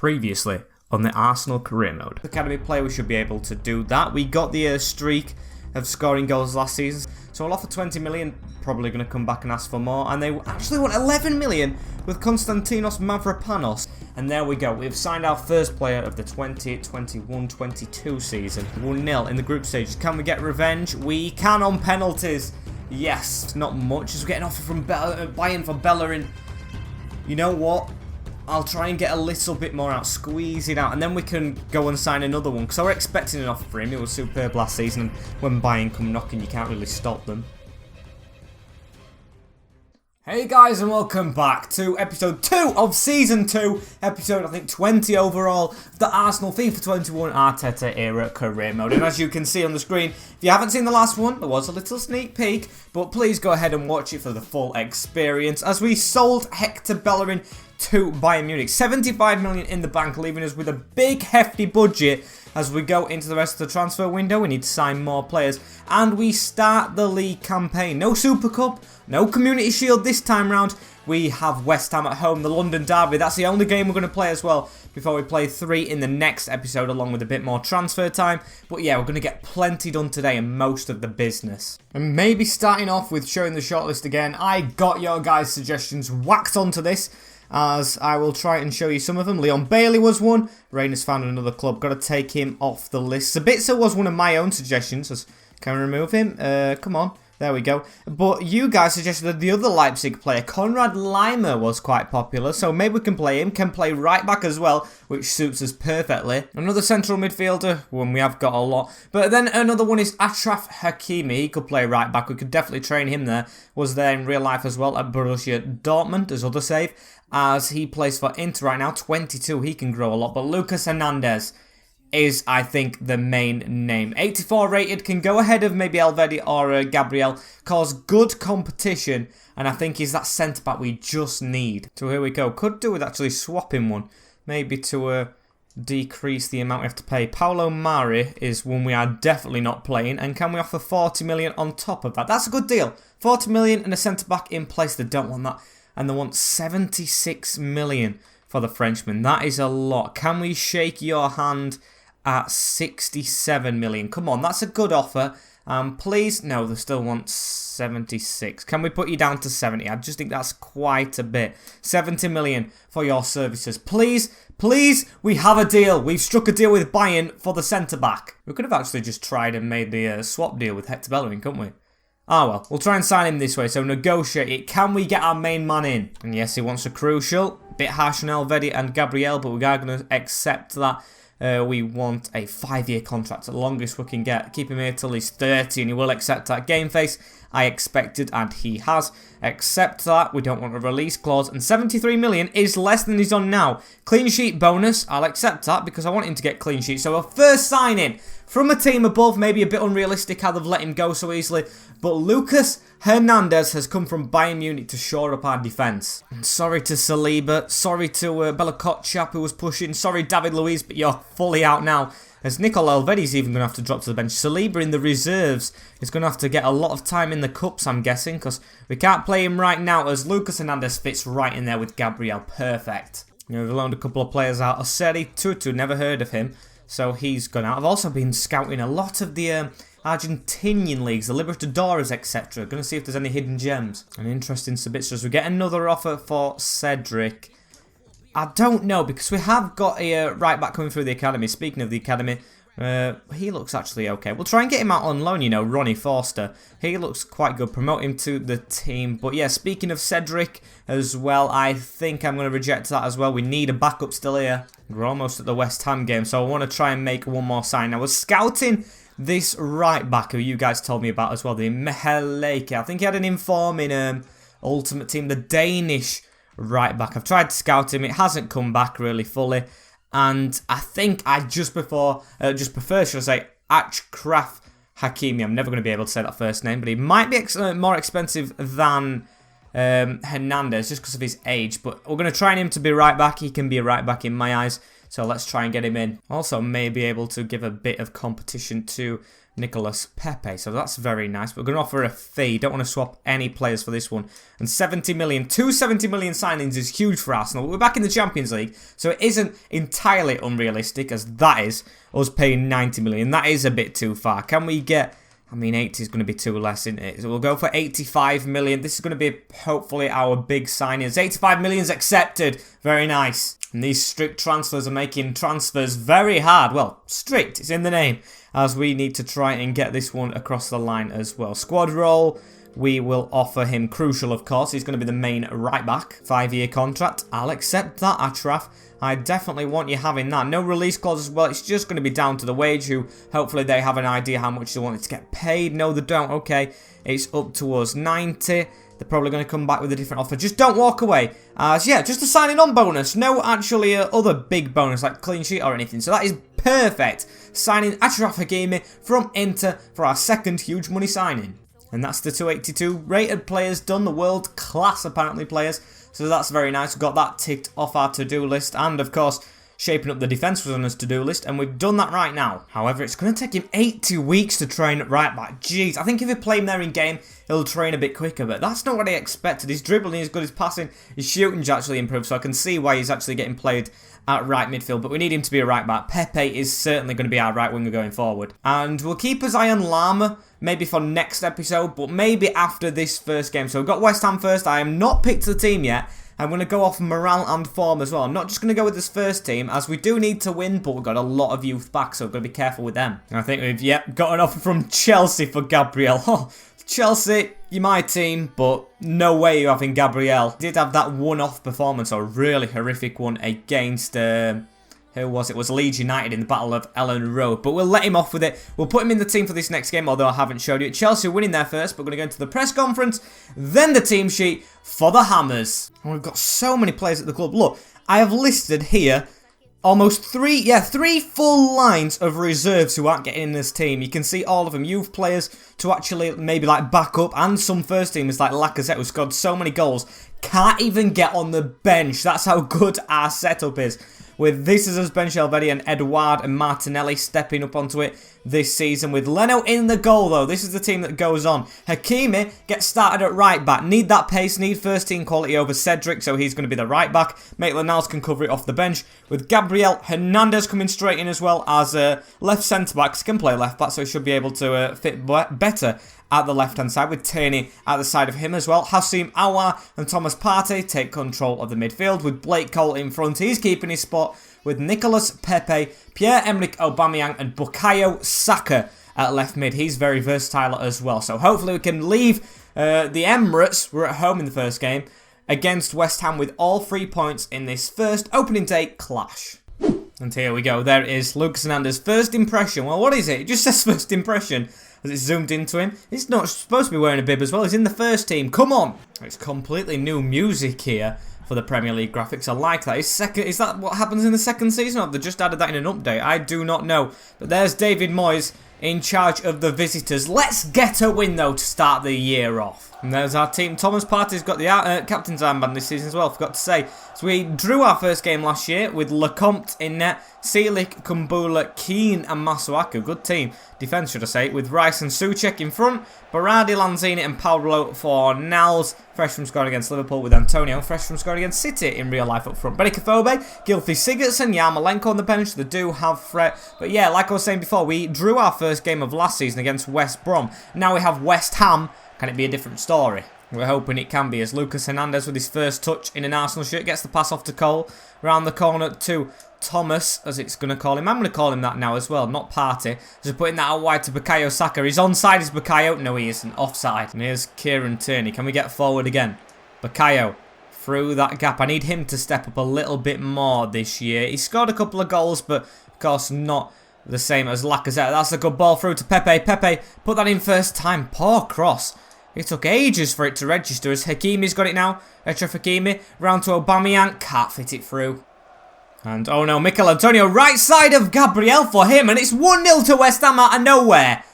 previously on the Arsenal career mode. Academy player, we should be able to do that. We got the streak of scoring goals last season, so I'll offer 20 million, probably going to come back and ask for more, and they actually want 11 million with Konstantinos Mavropanos. And there we go, we've signed our first player of the 2021-22 season. 1-0 in the group stages. Can we get revenge? We can on penalties. Yes, not much, as we're getting an offer from Bayern for Bellerin. You know what? I'll try and get a little bit more out, squeeze it out, and then we can go and sign another one, because I was expecting an offer for him. He was superb last season, and when Bayern come knocking, you can't really stop them. Hey guys, and welcome back to episode 2 of season 2, episode I think 20 overall, of the Arsenal FIFA 21 Arteta era career mode. And as you can see on the screen, if you haven't seen the last one, there was a little sneak peek, but please go ahead and watch it for the full experience, as we sold Hector Bellerin to Bayern Munich. 75 million in the bank, leaving us with a big hefty budget as we go into the rest of the transfer window. We need to sign more players, and we start the league campaign. No Super Cup, no Community Shield this time round. We have West Ham at home, the London Derby. That's the only game we're going to play as well before we play 3 in the next episode, along with a bit more transfer time. But yeah, we're going to get plenty done today and most of the business. And maybe starting off with showing the shortlist again. I got your guys' suggestions whacked onto this, as I will try and show you some of them. Leon Bailey was one. Reyna's found another club. Got to take him off the list. Sabitzer was one of my own suggestions. Can we remove him? Come on. There we go. But you guys suggested that the other Leipzig player, Konrad Laimer, was quite popular. So maybe we can play him. Can play right back as well, which suits us perfectly. Another central midfielder, one we have got a lot. But then another one is Achraf Hakimi. He could play right back. We could definitely train him there. Was there in real life as well at Borussia Dortmund, as other save. As he plays for Inter right now, 22. He can grow a lot. But Lucas Hernandez is, I think, the main name. 84 rated, can go ahead of maybe Elvedi or Gabriel, cause good competition, and I think he's that centre-back we just need. So here we go. Could do with actually swapping one, maybe to decrease the amount we have to pay. Paulo Mari is one we are definitely not playing, and can we offer 40 million on top of that? That's a good deal. 40 million and a centre-back in place. They don't want that, and they want 76 million for the Frenchman. That is a lot. Can we shake your hand at 67 million. Come on, that's a good offer. Please, no, they still want 76. Can we put you down to 70? I just think that's quite a bit. 70 million for your services. Please, please, we have a deal. We've struck a deal with Bayern for the centre-back. We could have actually just tried and made the swap deal with Hector Bellerin, couldn't we? Ah well, we'll try and sign him this way, so negotiate it. Can we get our main man in? And yes, he wants a crucial. Bit harsh on Elvedi and Gabriel, but we are going to accept that. We want a 5-year contract, the longest we can get. Keep him here till he's 30, and he will accept that. Game face, I expected, and he has. Accept that. We don't want a release clause, and 73 million is less than he's on now. Clean sheet bonus, I'll accept that because I want him to get clean sheet. So a first signing from a team above, maybe a bit unrealistic how they've let him go so easily, but Lucas Hernandez has come from Bayern Munich to shore up our defence. Sorry to Saliba, sorry to Bella Kotchap who was pushing, sorry David Luiz, but you're fully out now, as Nicolo Elvedi's even going to have to drop to the bench. Saliba in the reserves is going to have to get a lot of time in the cups, I'm guessing, because we can't play him right now, as Lucas Hernandez fits right in there with Gabriel. Perfect. You know, we've loaned a couple of players out. Oseri Tutu, never heard of him, so he's gone out. I've also been scouting a lot of the Argentinian leagues, the Libertadores, etc. Going to see if there's any hidden gems. An interesting Sabitzer. We get another offer for Cedric. I don't know, because we have got a right back coming through the academy. Speaking of the academy, he looks actually okay. We'll try and get him out on loan, you know, Ronnie Forster. He looks quite good. Promote him to the team. But yeah, speaking of Cedric as well, I think I'm going to reject that as well. We need a backup still here. We're almost at the West Ham game, so I want to try and make one more sign. I was scouting this right back who you guys told me about as well, the Meheleke. I think he had an inform in Ultimate Team, the Danish right back. I've tried to scout him, it hasn't come back really fully, and I think I just prefer, should I say, Achraf Hakimi. I'm never going to be able to say that first name, but he might be more expensive than Hernandez just because of his age. But we're going to try him to be right back. He can be a right back in my eyes. So let's try and get him in. Also may be able to give a bit of competition to Nicolas Pepe. So that's very nice. But we're going to offer a fee. Don't want to swap any players for this one. And 70 million. 270 million signings is huge for Arsenal. We're back in the Champions League. So it isn't entirely unrealistic as that is us paying 90 million. That is a bit too far. Can we get... I mean, 80 is going to be too less, isn't it? So we'll go for 85 million. This is going to be hopefully our big signings. 85 million is accepted. Very nice. And these strict transfers are making transfers very hard. Well, strict. It's in the name. As we need to try and get this one across the line as well. Squad role. We will offer him crucial, of course. He's going to be the main right back. 5-year contract. I'll accept that, Ashraf. I definitely want you having that. No release clause as well. It's just going to be down to the wage, who hopefully they have an idea how much they want it to get paid. No, they don't. Okay, it's up to us. 90. They're probably going to come back with a different offer. Just don't walk away. Yeah, just a signing on bonus. No actually other big bonus like clean sheet or anything. So that is perfect. Signing Achraf Hakimi from Inter for our second huge money signing. And that's the 282 rated players done. The world class apparently players. So that's very nice. We've got that ticked off our to-do list. And of course, shaping up the defence was on his to-do list. And we've done that right now. However, it's going to take him 80 weeks to train right back. Jeez, I think if we play him there in game, he'll train a bit quicker. But that's not what I expected. His dribbling is good. His passing, his shooting's actually improved. So I can see why he's actually getting played at right midfield. But we need him to be a right back. Pepe is certainly going to be our right winger going forward. And we'll keep his eye on Lama. Maybe for next episode, but maybe after this first game. So we've got West Ham first. I am not picked the team yet. I'm going to go off morale and form as well. I'm not just going to go with this first team, as we do need to win, but we've got a lot of youth back, so we've got to be careful with them. And I think we've, got an offer from Chelsea for Gabriel. Oh, Chelsea, you're my team, but no way you're having Gabriel. Did have that one-off performance, a really horrific one against... who was it? It was Leeds United in the Battle of Ellen Road. But we'll let him off with it. We'll put him in the team for this next game, although I haven't showed you. Chelsea are winning there first, but we're going to go into the press conference, then the team sheet for the Hammers. And we've got so many players at the club. Look, I have listed here almost three full lines of reserves who aren't getting in this team. You can see all of them. Youth players to actually maybe like back up, and some first teamers like Lacazette who scored so many goals. Can't even get on the bench. That's how good our setup is. With this as bench Elvedi and Edouard and Martinelli stepping up onto it this season. With Leno in the goal though, this is the team that goes on. Hakimi gets started at right back. Need that pace, need first team quality over Cedric, so he's going to be the right back. Maitland-Niles can cover it off the bench. With Gabriel Hernandez coming straight in as well as left centre backs, can play left back, so he should be able to fit better at the left-hand side, with Tierney at the side of him as well. Hassim Aouar and Thomas Partey take control of the midfield, with Blake Cole in front. He's keeping his spot, with Nicolas Pepe, Pierre-Emerick Aubameyang and Bukayo Saka at left mid. He's very versatile as well. So hopefully we can leave the Emirates, we're at home in the first game, against West Ham with all 3 points in this first opening day clash. And here we go. There it is, Lucas Hernandez. First impression. Well, what is it? It just says first impression as it's zoomed into him. He's not supposed to be wearing a bib as well. He's in the first team. Come on. It's completely new music here for the Premier League graphics. I like that. Is that what happens in the second season? Or have they just added that in an update? I do not know. But there's David Moyes in charge of the visitors. Let's get a win, though, to start the year off. And there's our team. Thomas Partey's got the captain's armband this season as well, forgot to say. So we drew our first game last year with Lecomte in net, Selik, Kumbula, Keane and Masuaku. Good team. Defence, should I say, with Rice and Souček in front. Berardi, Lanzini and Pablo Fornals. Fresh from scoring against Liverpool, with Antonio fresh from scoring against City in real life up front. Berikofobe, Gylfi Sigurdsson, Yarmolenko on the bench. They do have threat. But yeah, like I was saying before, we drew our first game of last season against West Brom. Now we have West Ham. Can it be a different story? We're hoping it can be, as Lucas Hernandez with his first touch in an Arsenal shirt gets the pass off to Cole. Round the corner to Thomas, as it's going to call him. I'm going to call him that now as well, not Partey. Just putting that out wide to Bukayo Saka. He's onside, is Bukayo? No, he isn't. Offside. And here's Kieran Tierney. Can we get forward again? Bukayo through that gap. I need him to step up a little bit more this year. He scored a couple of goals, but of course not the same as Lacazette. That's a good ball through to Pepe. Pepe put that in first time. Poor cross. It took ages for it to register, as Hakimi's got it now. Achraf Hakimi round to Aubameyang. Can't fit it through. And oh no, Mikel Antonio right side of Gabriel for him. And it's 1-0 to West Ham out of nowhere.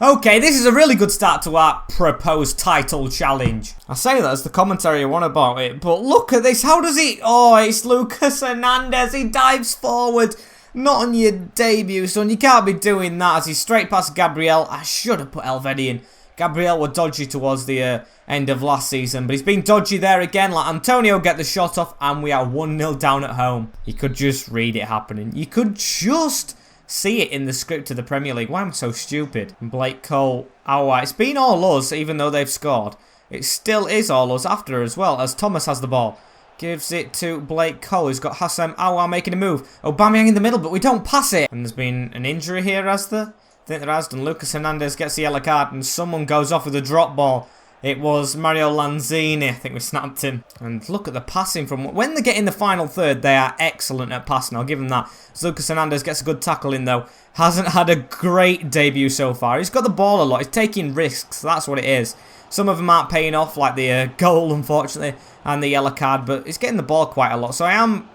Okay, this is a really good start to our proposed title challenge. I say that as the commentary won about it, but look at this. How does he... Oh, it's Lucas Hernandez. He dives forward. Not on your debut, son. You can't be doing that as he's straight past Gabriel. I should have put Elvedi in. Gabriel were dodgy towards the end of last season, but he's been dodgy there again. Like Antonio get the shot off, and we are 1-0 down at home. You could just read it happening. You could just... see it in the script of the Premier League. Why am I so stupid? Blake Cole. Oh, it's been all us, even though they've scored. It still is all us after as well, as Thomas has the ball. Gives it to Blake Cole. He's got Hassem Aouar making a move. Aubameyang in the middle, but we don't pass it. And there's been an injury here, has there? I think there has done. Lucas Hernandez gets the yellow card, and someone goes off with a drop ball. It was Mario Lanzini. I think we snapped him. And look at the passing from... When they get in the final third, they are excellent at passing. I'll give them that. So Lucas Hernandez gets a good tackle in, though. Hasn't had a great debut so far. He's got the ball a lot. He's taking risks. That's what it is. Some of them aren't paying off, like the goal, unfortunately, and the yellow card. But he's getting the ball quite a lot. So I am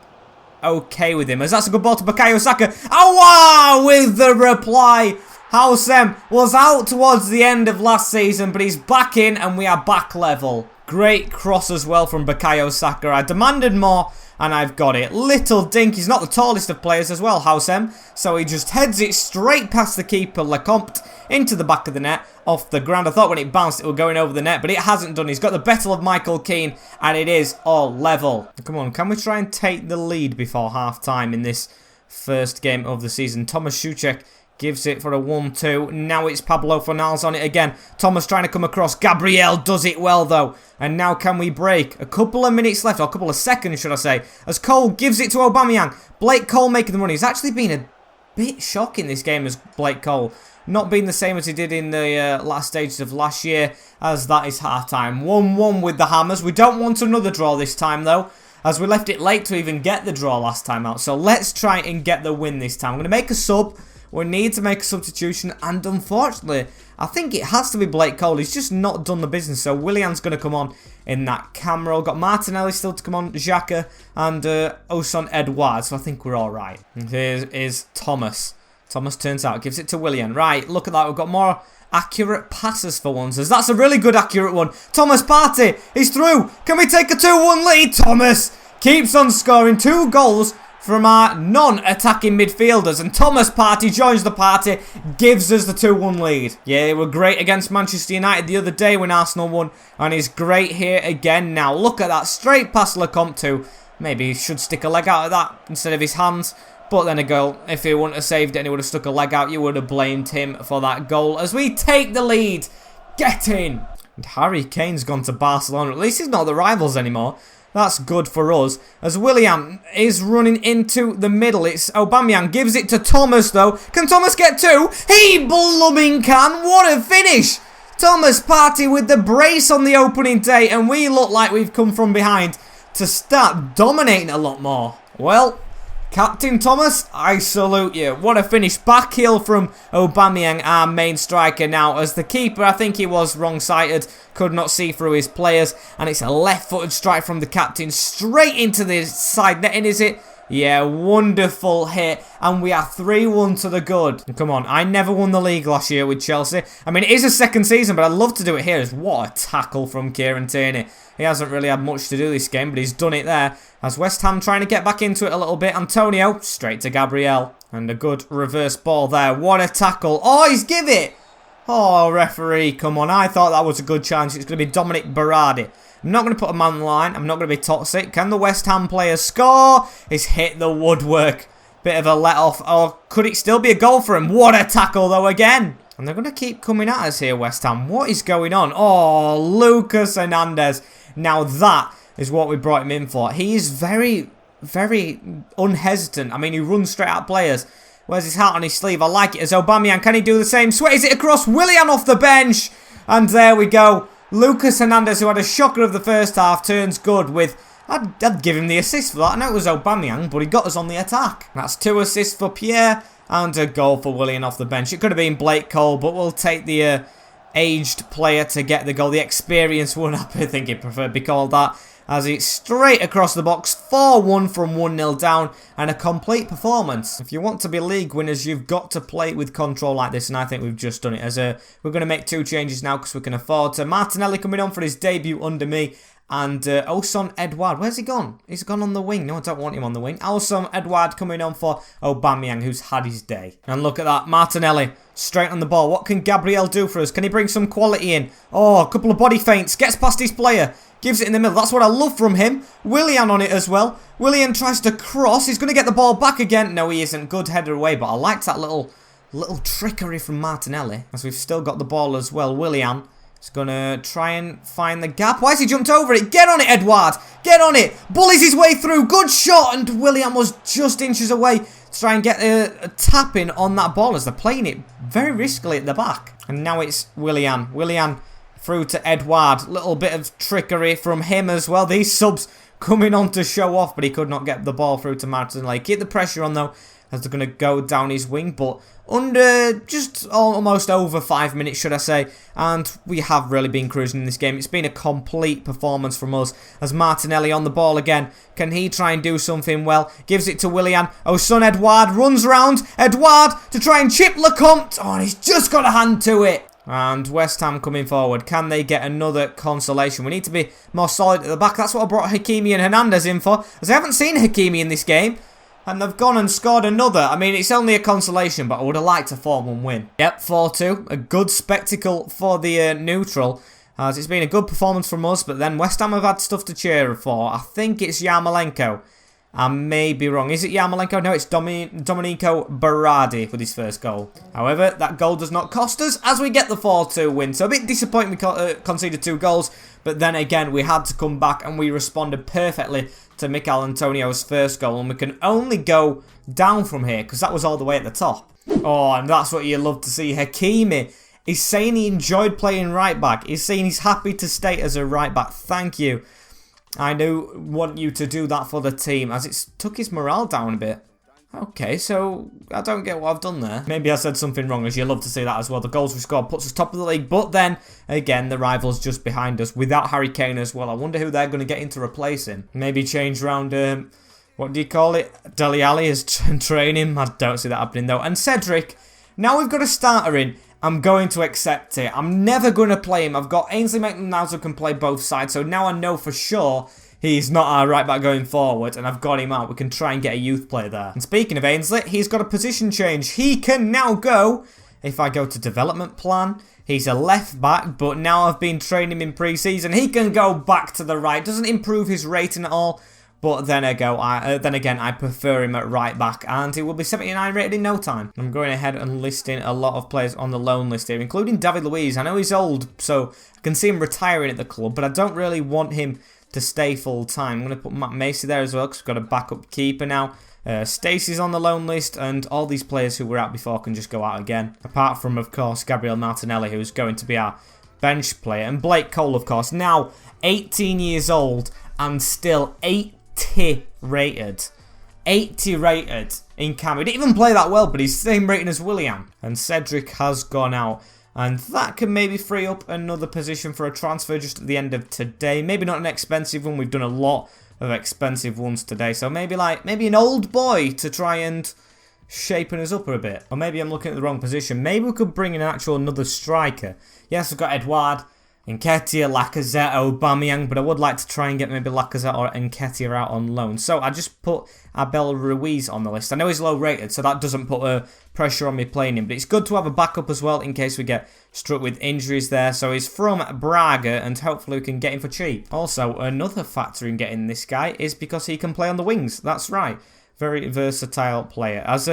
okay with him. As that's a good ball to Bukayo Saka. Oh, wow! With the reply. Hassem was out towards the end of last season, but he's back in and we are back level. Great cross as well from Bukayo Saka. I demanded more and I've got it. Little dink. He's not the tallest of players as well, Hassem. So he just heads it straight past the keeper, Lecomte, into the back of the net, off the ground. I thought when it bounced it was going over the net, but it hasn't done. He's got the better of Michael Keane and it is all level. Come on, can we try and take the lead before half-time in this first game of the season? Thomas Souček gives it for a 1-2. Now it's Pablo Fornals on it again. Thomas trying to come across. Gabriel does it well, though. And now can we break? A couple of minutes left, or a couple of seconds, should I say. As Cole gives it to Aubameyang. Blake Cole making the run. He's actually been a bit shocking this game as Blake Cole. Not being the same as he did in the last stages of last year, as that is half-time. 1-1 with the Hammers. We don't want another draw this time, though, as we left it late to even get the draw last time out. So let's try and get the win this time. I'm going to make a sub. We need to make a substitution, and unfortunately, I think it has to be Blake Cole. He's just not done the business, so Willian's going to come on in that camera. Got Martinelli still to come on, Xhaka, and Oson Edouard, so I think we're all right. And here is Thomas. Thomas turns out, gives it to Willian. Right, look at that. We've got more accurate passes for once, as that's a really good accurate one. Thomas Partey, he's through. Can we take a 2-1 lead? Thomas keeps on scoring 2 goals from our non-attacking midfielders, and Thomas Partey joins the party, gives us the 2-1 lead. Yeah, they were great against Manchester United the other day when Arsenal won, and he's great here again now. Look at that, straight past Lecomte too. Maybe he should stick a leg out of that instead of his hands, but then a goal. If he wouldn't have saved it and he would have stuck a leg out, you would have blamed him for that goal. As we take the lead, get in. And Harry Kane's gone to Barcelona. At least he's not the rivals anymore. That's good for us. As Willian is running into the middle. It's Aubameyang. Gives it to Thomas, though. Can Thomas get 2? He blooming can. What a finish. Thomas Partey with the brace on the opening day. And we look like we've come from behind to start dominating a lot more. Well, Captain Thomas, I salute you. What a finish. Back heel from Aubameyang, our main striker now. As the keeper, I think he was wrong-sighted. Could not see through his players. And it's a left-footed strike from the captain. Straight into the side netting, is it? Yeah, wonderful hit. And we are 3-1 to the good. Come on, I never won the league last year with Chelsea. I mean, it is a second season, but I'd love to do it here. What a tackle from Kieran Tierney. He hasn't really had much to do this game, but he's done it there. As West Ham trying to get back into it a little bit. Antonio, straight to Gabriel. And a good reverse ball there. What a tackle. Oh, he's give it. Oh, referee, come on. I thought that was a good chance. It's going to be Dominic Berardi. I'm not going to put a man on the line. I'm not going to be toxic. Can the West Ham player score? He's hit the woodwork. Bit of a let-off. Or could it still be a goal for him? What a tackle, though, again. And they're going to keep coming at us here, West Ham. What is going on? Oh, Lucas Hernandez. Now that is what we brought him in for. He is very, very unhesitant. I mean, he runs straight at players. Wears his heart on his sleeve. I like it as Aubameyang. Can he do the same? Sweats it across. Willian off the bench. And there we go. Lucas Hernandez, who had a shocker of the first half, turns good with... I'd give him the assist for that. I know it was Aubameyang, but he got us on the attack. That's 2 assists for Pierre and a goal for Willian off the bench. It could have been Blake Cole, but we'll take the aged player to get the goal. The experienced one, I think he'd prefer to be called that. as it's straight across the box, 4-1 from 1-0 down, and a complete performance. If you want to be league winners, you've got to play with control like this, and I think we've just done it. As we're going to make 2 changes now because we can afford to. Martinelli coming on for his debut under me. And Oson Edouard, where's he gone? He's gone on the wing. No, I don't want him on the wing. Oson Edouard coming on for Aubameyang, who's had his day. And look at that, Martinelli, straight on the ball. What can Gabriel do for us? Can he bring some quality in? Oh, a couple of body feints. Gets past his player. Gives it in the middle. That's what I love from him. Willian on it as well. Willian tries to cross. He's going to get the ball back again. No, he isn't. Good header away, but I liked that little trickery from Martinelli. As we've still got the ball as well. Willian. He's going to try and find the gap. Why has he jumped over it? Get on it, Edouard. Get on it. Bullies his way through. Good shot. And Willian was just inches away to try and get a tap in on that ball as they're playing it very riskily at the back. And now it's Willian. Willian through to Edouard. Little bit of trickery from him as well. These subs coming on to show off, but he could not get the ball through to Martinelli. Keep the pressure on though, as they're going to go down his wing, but under just almost over 5 minutes, should I say, and we have really been cruising in this game. It's been a complete performance from us, as Martinelli on the ball again. Can he try and do something well? Gives it to Willian. Son Edouard runs round. Edouard to try and chip Lecomte. Oh, and he's just got a hand to it. And West Ham coming forward. Can they get another consolation? We need to be more solid at the back. That's what I brought Hakimi and Hernandez in for, as I haven't seen Hakimi in this game. And they've gone and scored another. I mean, it's only a consolation, but I would have liked a 4-1 win. Yep, 4-2. A good spectacle for the neutral. As it's been a good performance from us, but then West Ham have had stuff to cheer for. I think it's Yarmolenko. I may be wrong. Is it Yarmolenko? No, it's Domenico Berardi with his first goal. However, that goal does not cost us as we get the 4-2 win. So a bit disappointing we conceded 2 goals. But then again, we had to come back and we responded perfectly to Mikel Antonio's first goal. And we can only go down from here because that was all the way at the top. Oh, and that's what you love to see. Hakimi is saying he enjoyed playing right back. He's saying he's happy to stay as a right back. Thank you. I do want you to do that for the team, as it's took his morale down a bit. Okay, so I don't get what I've done there. Maybe I said something wrong, as you love to see that as well. The goals we scored puts us top of the league, but then, again, the rival's just behind us without Harry Kane as well. I wonder who they're going to get in to replace him. Maybe change round, what do you call it? Dele Alli is training. I don't see that happening though. And Cedric, now we've got a starter in. I'm going to accept it. I'm never going to play him. I've got Ainsley Maitland-Niles who can play both sides, so now I know for sure he's not our right back going forward, and I've got him out. We can try and get a youth player there. And speaking of Ainsley, he's got a position change. He can now go, if I go to development plan, he's a left back, but now I've been training him in pre-season. He can go back to the right. Doesn't improve his rating at all. But then again, I prefer him at right back, and he will be 79 rated in no time. I'm going ahead and listing a lot of players on the loan list here, including David Luiz. I know he's old, so I can see him retiring at the club, but I don't really want him to stay full time. I'm going to put Matt Macy there as well, because we've got a backup keeper now. Stacey's on the loan list, and all these players who were out before can just go out again. Apart from, of course, Gabriel Martinelli, who's going to be our bench player. And Blake Cole, of course, now 18 years old and still 80 rated. 80 rated in cam. He didn't even play that well, but he's the same rating as Willian. And Cedric has gone out. And that can maybe free up another position for a transfer just at the end of today. Maybe not an expensive one. We've done a lot of expensive ones today. So maybe an old boy to try and shapen us up a bit. Or maybe I'm looking at the wrong position. Maybe we could bring in another striker. Yes, we've got Edouard, Nketiah, Lacazette, Aubameyang, but I would like to try and get maybe Lacazette or Nketiah out on loan. So I just put Abel Ruiz on the list. I know he's low rated, so that doesn't put pressure on me playing him, but it's good to have a backup as well in case we get struck with injuries there. So he's from Braga, and hopefully we can get him for cheap. Also, another factor in getting this guy is because he can play on the wings. That's right. Very versatile player. I was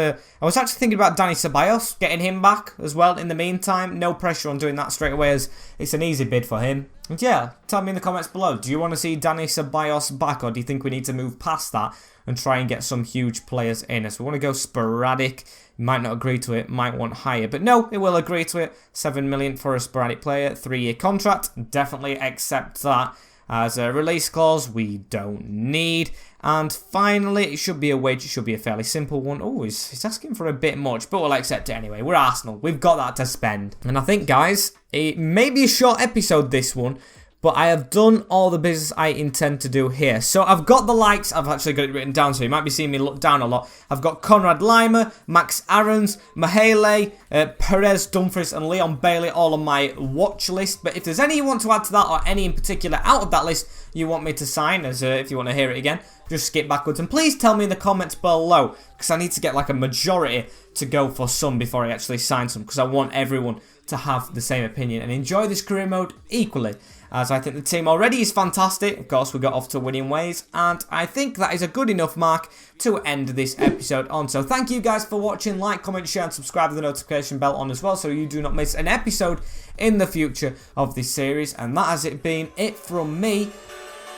actually thinking about Dani Ceballos, getting him back as well in the meantime. No pressure on doing that straight away, as it's an easy bid for him. And yeah, tell me in the comments below, do you want to see Dani Ceballos back, or do you think we need to move past that and try and get some huge players in? So we want to go sporadic. You might not agree to it, might want higher, but no, it will agree to it. 7 million for a sporadic player, 3-year contract. Definitely accept that. As a release clause, we don't need. And finally, it should be a wage. It should be a fairly simple one. Oh, he's asking for a bit much, but we'll accept it anyway. We're Arsenal. We've got that to spend. And I think, guys, it may be a short episode, this one, but I have done all the business I intend to do here. So I've got the likes, I've actually got it written down, so you might be seeing me look down a lot. I've got Conrad Lima, Max Aarons, Mahele, Perez Dumfries and Leon Bailey all on my watch list. But if there's any you want to add to that, or any in particular out of that list you want me to sign, as if you want to hear it again, just skip backwards. And please tell me in the comments below, because I need to get like a majority to go for some before I actually sign some, because I want everyone to have the same opinion and enjoy this career mode equally, as I think the team already is fantastic. Of course, we got off to winning ways, and I think that is a good enough mark to end this episode on. So thank you guys for watching. Like, comment, share, and subscribe with the notification bell on as well, so you do not miss an episode in the future of this series. And that has been it from me.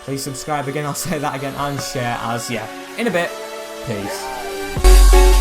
Please subscribe again, I'll say that again, and share, as yeah, in a bit. Peace.